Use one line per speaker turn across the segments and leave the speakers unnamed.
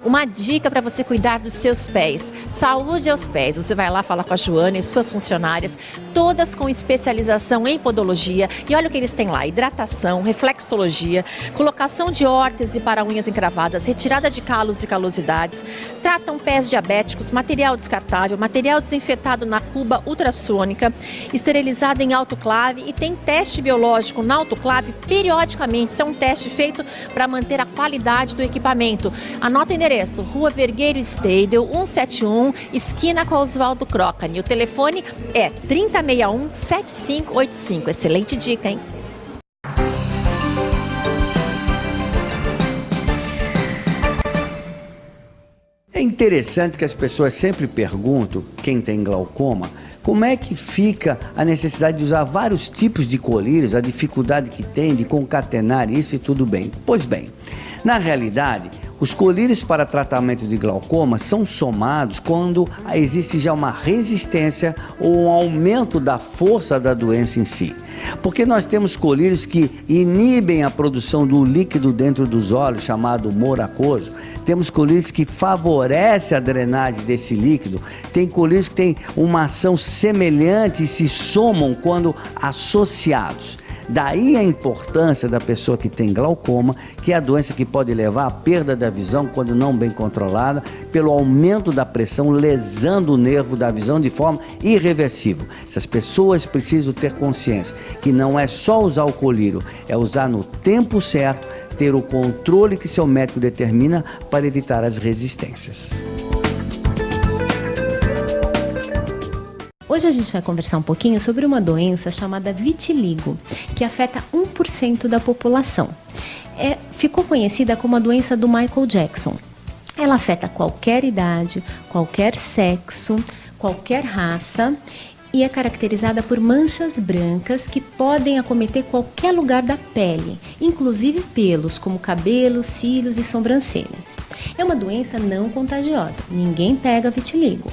uma dica para você cuidar dos seus pés. Saúde aos pés. Você vai lá falar com a Joana e suas funcionárias, todas com especialização em podologia. E olha o que eles têm lá: hidratação, reflexologia, colocação de órtese para unhas encravadas, retirada de calos e calosidades, tratam pés diabéticos, material descartável, material desinfetado na cuba ultrassônica, esterilizado em autoclave e tem teste biológico na autoclave periodicamente. Isso é um teste feito para manter a qualidade do equipamento. Anota o endereço: Rua Vergueiro Steidel, 171, esquina com Oswaldo Crocani. O telefone é 3061-7585. Excelente dica, hein?
É interessante que as pessoas sempre perguntam, quem tem glaucoma, como é que fica a necessidade de usar vários tipos de colírios, a dificuldade que tem de concatenar isso e tudo bem. Pois bem, na realidade, os colírios para tratamento de glaucoma são somados quando existe já uma resistência ou um aumento da força da doença em si. Porque nós temos colírios que inibem a produção do líquido dentro dos olhos, chamado humor aquoso. Temos colírios que favorecem a drenagem desse líquido. Tem colírios que têm uma ação semelhante e se somam quando associados. Daí a importância da pessoa que tem glaucoma, que é a doença que pode levar à perda da visão quando não bem controlada, pelo aumento da pressão, lesando o nervo da visão de forma irreversível. Essas pessoas precisam ter consciência que não é só usar o colírio, é usar no tempo certo, ter o controle que seu médico determina para evitar as resistências.
Hoje a gente vai conversar um pouquinho sobre uma doença chamada vitiligo, que afeta 1% da população. Ficou conhecida como a doença do Michael Jackson. Ela afeta qualquer idade, qualquer sexo, qualquer raça e é caracterizada por manchas brancas que podem acometer qualquer lugar da pele, inclusive pelos, como cabelos, cílios e sobrancelhas. É uma doença não contagiosa, ninguém pega vitiligo.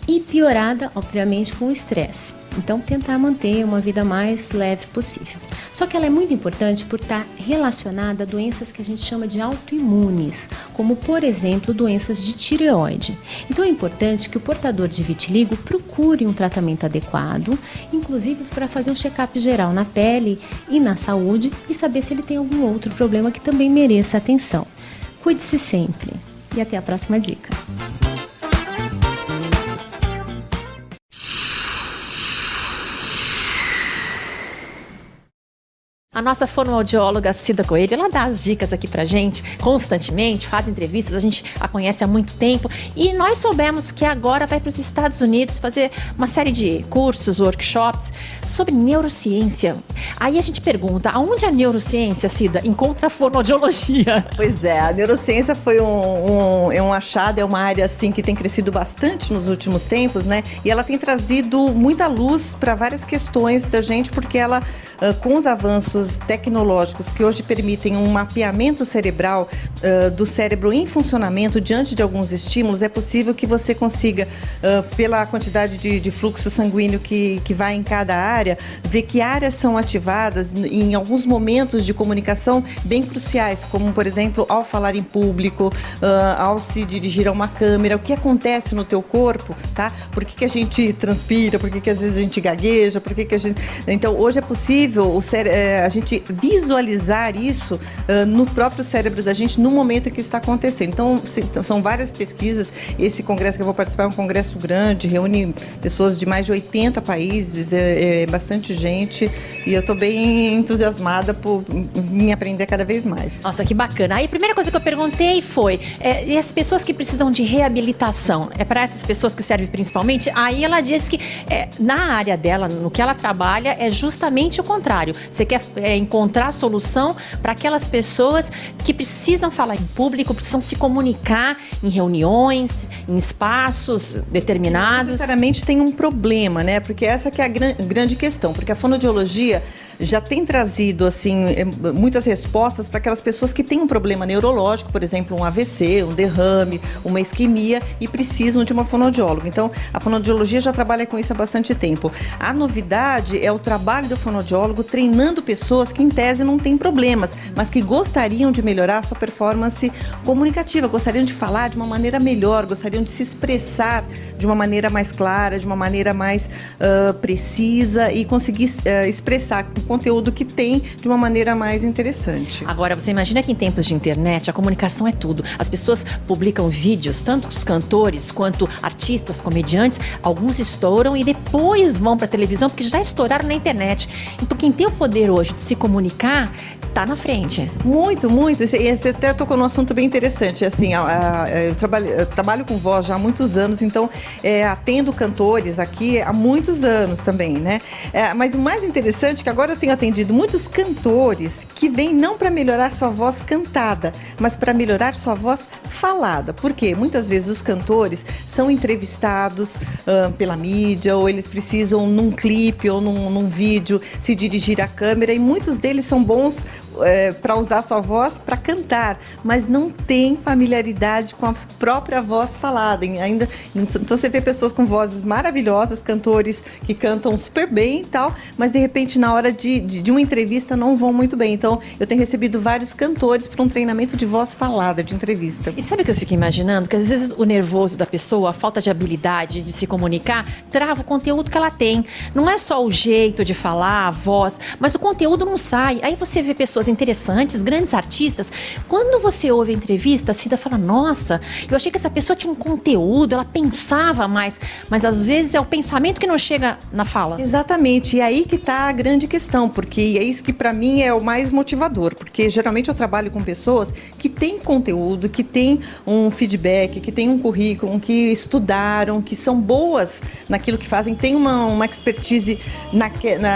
E piorada, obviamente, com o estresse. Então, tentar manter uma vida mais leve possível. Só que ela é muito importante por estar relacionada a doenças que a gente chama de autoimunes, como, por exemplo, doenças de tireoide. Então, é importante que o portador de vitiligo procure um tratamento adequado, inclusive para fazer um check-up geral na pele e na saúde e saber se ele tem algum outro problema que também mereça atenção. Cuide-se sempre e até a próxima dica.
A nossa fonoaudióloga Cida Coelho, ela dá as dicas aqui pra gente constantemente, faz entrevistas, a gente a conhece há muito tempo e nós soubemos que agora vai para os Estados Unidos fazer uma série de cursos, workshops sobre neurociência. Aí a gente pergunta, aonde a neurociência, Cida, encontra a fonoaudiologia?
Pois é, a neurociência foi um achado, é uma área assim que tem crescido bastante nos últimos tempos, né? E ela tem trazido muita luz para várias questões da gente, porque ela, com os avanços tecnológicos que hoje permitem um mapeamento cerebral do cérebro em funcionamento diante de alguns estímulos, é possível que você consiga, pela quantidade de fluxo sanguíneo que vai em cada área, ver que áreas são ativadas em alguns momentos de comunicação bem cruciais, como, por exemplo, ao falar em público, ao se dirigir a uma câmera, o que acontece no teu corpo, tá? Por que a gente transpira, por que às vezes a gente gagueja, por que a gente... Então, hoje é possível a gente visualizar isso no próprio cérebro da gente no momento que está acontecendo. Então, são várias pesquisas. Esse congresso que eu vou participar é um congresso grande, reúne pessoas de mais de 80 países, é bastante gente, e eu estou bem entusiasmada por me aprender cada vez mais.
Nossa, que bacana. Aí a primeira coisa que eu perguntei foi, e as pessoas que precisam de reabilitação, é para essas pessoas que serve principalmente? Aí ela disse que na área dela, no que ela trabalha, é justamente o contrário. Você quer encontrar solução para aquelas pessoas que precisam falar em público, precisam se comunicar em reuniões, em espaços determinados.
Necessariamente tem um problema, né? Porque essa que é a grande questão, porque a fonoaudiologia já tem trazido assim muitas respostas para aquelas pessoas que têm um problema neurológico, por exemplo, um AVC, um derrame, uma isquemia e precisam de uma fonoaudióloga. Então, a fonoaudiologia já trabalha com isso há bastante tempo. A novidade é o trabalho do fonoaudiólogo treinando pessoas que, em tese, não têm problemas, mas que gostariam de melhorar a sua performance comunicativa, gostariam de falar de uma maneira melhor, gostariam de se expressar de uma maneira mais clara, de uma maneira mais precisa e conseguir expressar o conteúdo que tem de uma maneira mais interessante.
Agora, você imagina que em tempos de internet a comunicação é tudo. As pessoas publicam vídeos, tanto os cantores quanto artistas, comediantes, alguns estouram e depois vão para a televisão porque já estouraram na internet. Então, quem tem o poder hoje de se comunicar está na frente.
Muito, muito. Você até tocou num assunto bem interessante. Assim, eu trabalho com voz já há muitos anos, então atendo cantores aqui há muitos anos também, né? Mas o mais interessante é que agora eu tenho atendido muitos cantores que vêm não para melhorar sua voz cantada, mas para melhorar sua voz falada. Por quê? Muitas vezes os cantores são entrevistados pela mídia, ou eles precisam num clipe ou num vídeo se dirigir à câmera, e muitos deles são bons para usar sua voz para cantar, mas não tem familiaridade com a própria voz falada ainda. Então você vê pessoas com vozes maravilhosas, cantores que cantam super bem e tal, mas de repente na hora de uma entrevista não vão muito bem. Então eu tenho recebido vários cantores para um treinamento de voz falada, de entrevista.
E sabe o que eu fico imaginando? Que às vezes o nervoso da pessoa, a falta de habilidade de se comunicar, trava o conteúdo que ela tem. Não é só o jeito de falar, a voz, mas o conteúdo não sai. Aí você vê pessoas interessantes, grandes artistas. Quando você ouve a entrevista, a Cida fala, nossa, eu achei que essa pessoa tinha um conteúdo, ela pensava mais, mas às vezes é o pensamento que não chega na fala.
Exatamente, e aí que está a grande questão, porque é isso que para mim é o mais motivador, porque geralmente eu trabalho com pessoas que têm conteúdo, que têm um feedback, que têm um currículo, que estudaram, que são boas naquilo que fazem, têm uma expertise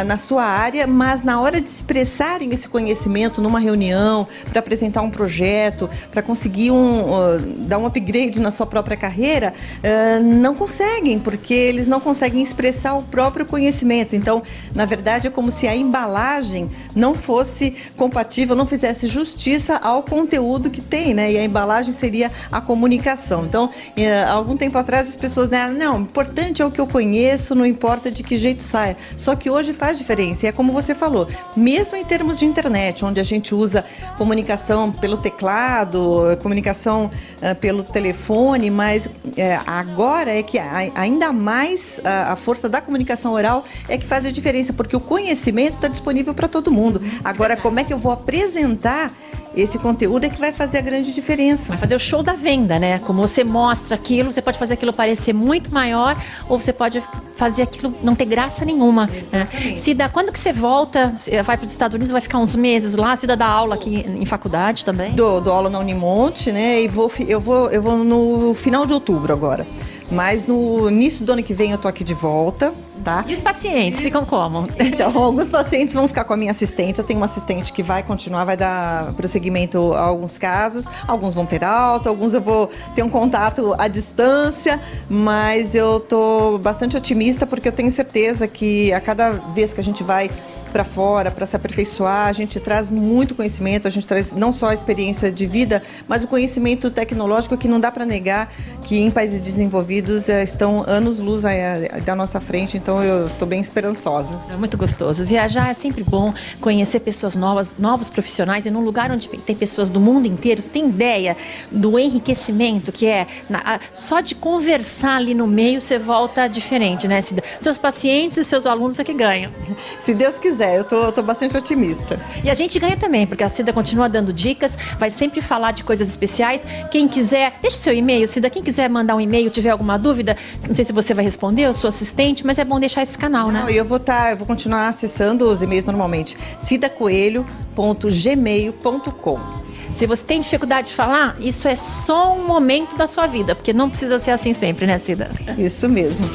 na sua área, mas na hora de expressarem esse conhecimento numa reunião, para apresentar um projeto, para conseguir dar um upgrade na sua própria carreira, não conseguem, porque eles não conseguem expressar o próprio conhecimento. Então, na verdade, é como se a embalagem não fosse compatível, não fizesse justiça ao conteúdo que tem, né? E a embalagem seria a comunicação. Então, há algum tempo atrás, as pessoas disseram, não, o importante é o que eu conheço, não importa de que jeito saia. Só que hoje faz diferença, e é como você falou, mesmo em termos de internet, onde a gente usa comunicação pelo teclado, comunicação pelo telefone, mas agora é que ainda mais a força da comunicação oral é que faz a diferença, porque o conhecimento está disponível para todo mundo. Agora, como é que eu vou apresentar esse conteúdo é que vai fazer a grande diferença.
Vai fazer o show da venda, né? Como você mostra aquilo, você pode fazer aquilo parecer muito maior, ou você pode fazer aquilo não ter graça nenhuma. Né? Cida, quando que você volta? Você vai para os Estados Unidos, vai ficar uns meses lá? Cida dá aula aqui em faculdade também?
Dou aula na Unimonte, né? E eu vou no final de outubro agora. Mas no início do ano que vem eu tô aqui de volta, tá?
E os pacientes ficam como?
Então, alguns pacientes vão ficar com a minha assistente. Eu tenho uma assistente que vai continuar, vai dar prosseguimento a alguns casos. Alguns vão ter alta, alguns eu vou ter um contato à distância. Mas eu tô bastante otimista porque eu tenho certeza que a cada vez que a gente vai para fora, para se aperfeiçoar, a gente traz muito conhecimento, a gente traz não só a experiência de vida, mas o conhecimento tecnológico que não dá para negar que em países desenvolvidos estão anos-luz da nossa frente, então eu estou bem esperançosa.
É muito gostoso. Viajar é sempre bom, conhecer pessoas novas, novos profissionais, e num lugar onde tem pessoas do mundo inteiro. Você tem ideia do enriquecimento que é só de conversar ali no meio você volta diferente, né? Seus pacientes e seus alunos é que ganham.
Se Deus quiser. Eu tô bastante otimista.
E a gente ganha também, porque a Cida continua dando dicas, vai sempre falar de coisas especiais. Quem quiser, deixe seu e-mail, Cida. Quem quiser mandar um e-mail, tiver alguma dúvida, não sei se você vai responder, eu sou assistente, mas é bom deixar esse canal, né?
Não, eu vou continuar acessando os e-mails normalmente. cidacoelho.gmail.com.
Se você tem dificuldade de falar, isso é só um momento da sua vida, porque não precisa ser assim sempre, né, Cida?
Isso mesmo.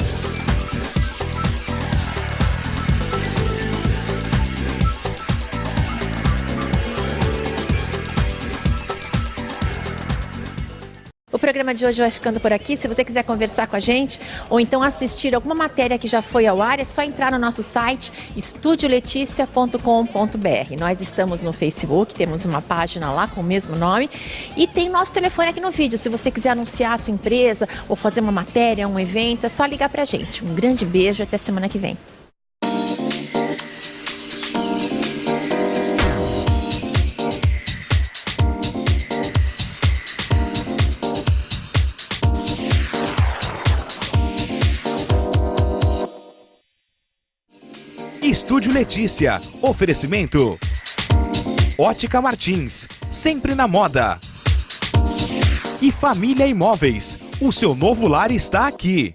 O programa de hoje vai ficando por aqui. Se você quiser conversar com a gente ou então assistir alguma matéria que já foi ao ar, é só entrar no nosso site estudioleticia.com.br. Nós estamos no Facebook, temos uma página lá com o mesmo nome e tem nosso telefone aqui no vídeo. Se você quiser anunciar a sua empresa ou fazer uma matéria, um evento, é só ligar pra gente. Um grande beijo e até semana que vem.
Estúdio Letícia. Oferecimento Ótica Martins, sempre na moda. E Família Imóveis. O seu novo lar está aqui.